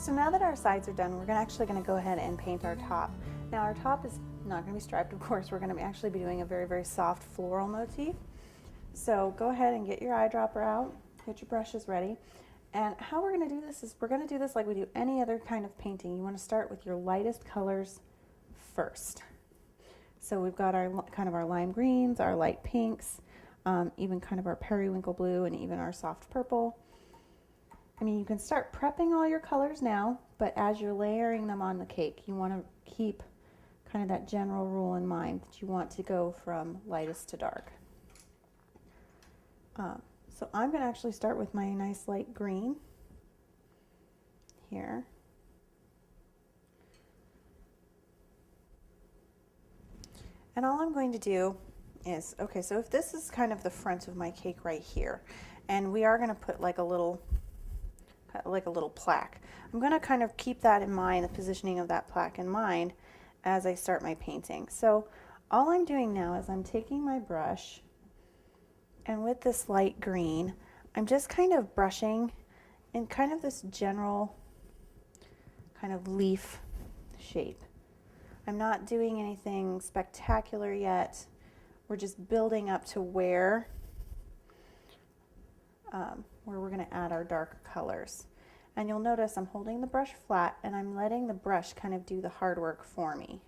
So now that our sides are done, we're actually going to go ahead and paint our top. Now our top is not going to be striped, of course. We're going to actually be doing a very, very soft floral motif. So go ahead and get your eyedropper out, get your brushes ready. And how we're going to do this is we're going to do this like we do any other kind of painting. You want to start with your lightest colors first. So we've got our kind of our lime greens, our light pinks, even kind of our periwinkle blue, and even our soft purple. I mean, you can start prepping all your colors now, but as you're layering them on the cake, you want to keep kind of that general rule in mind that you want to go from lightest to dark. So I'm going to actually start with my nice light green here. And all I'm going to do is, okay, so if this is kind of the front of my cake right here, and we are going to put like a little plaque. I'm going to kind of keep that in mind, the positioning of that plaque in mind as I start my painting. So all I'm doing now is I'm taking my brush, and with this light green, I'm just kind of brushing in kind of this general kind of leaf shape. I'm not doing anything spectacular yet. We're just building up to where we're going to add our darker colors. And you'll notice I'm holding the brush flat and I'm letting the brush kind of do the hard work for me.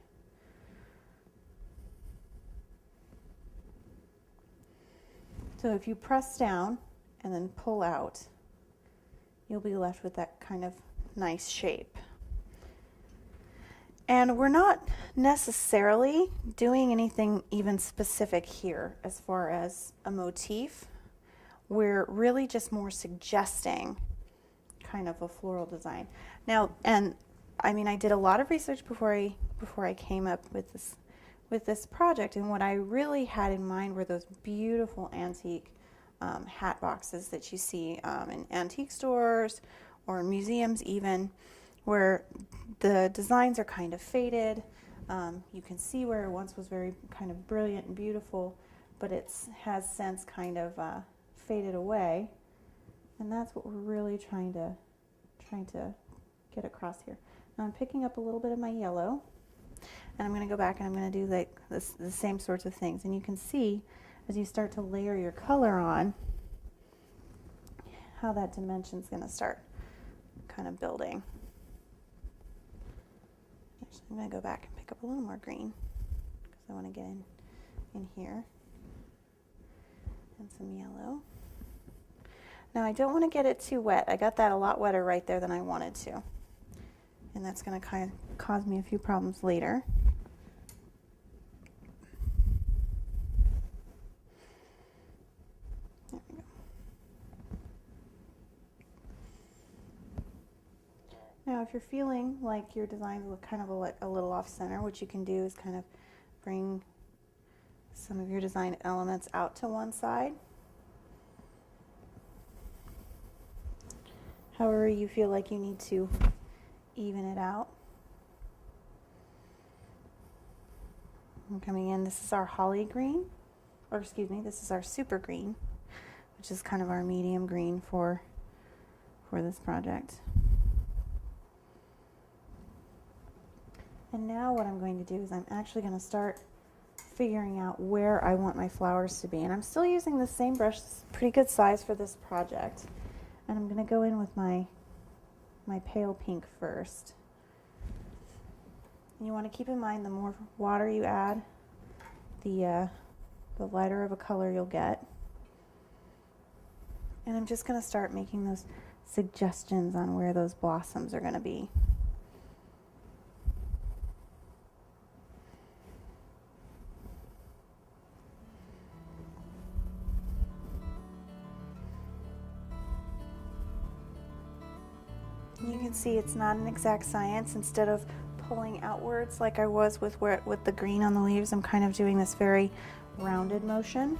So if you press down and then pull out, you'll be left with that kind of nice shape. And we're not necessarily doing anything even specific here as far as a motif. We're really just more suggesting kind of a floral design. Now, and I mean, I did a lot of research before I came up with this project, and what I really had in mind were those beautiful antique hat boxes that you see in antique stores or in museums even, where the designs are kind of faded. You can see where it once was very kind of brilliant and beautiful, but it has since kind of faded away, and that's what we're really trying to get across here. Now I'm picking up a little bit of my yellow, and I'm going to go back and I'm going to do like the same sorts of things, and you can see as you start to layer your color on how that dimension is going to start kind of building. Actually, I'm going to go back and pick up a little more green because I want to get in here, and some yellow. Now I don't want to get it too wet. I got that a lot wetter right there than I wanted to, and that's going to kind of cause me a few problems later. There we go. Now if you're feeling like your designs look kind of a little off center, what you can do is kind of bring some of your design elements out to one side. However you feel like you need to even it out. I'm coming in, this is our holly green, or excuse me, this is our super green, which is kind of our medium green for this project. And now what I'm going to do is I'm actually going to start figuring out where I want my flowers to be. And I'm still using the same brush, pretty good size for this project. And I'm going to go in with my pale pink first. And you want to keep in mind the more water you add, the lighter of a color you'll get. And I'm just going to start making those suggestions on where those blossoms are going to be. You can see it's not an exact science. Instead of pulling outwards like I was with the green on the leaves, I'm kind of doing this very rounded motion.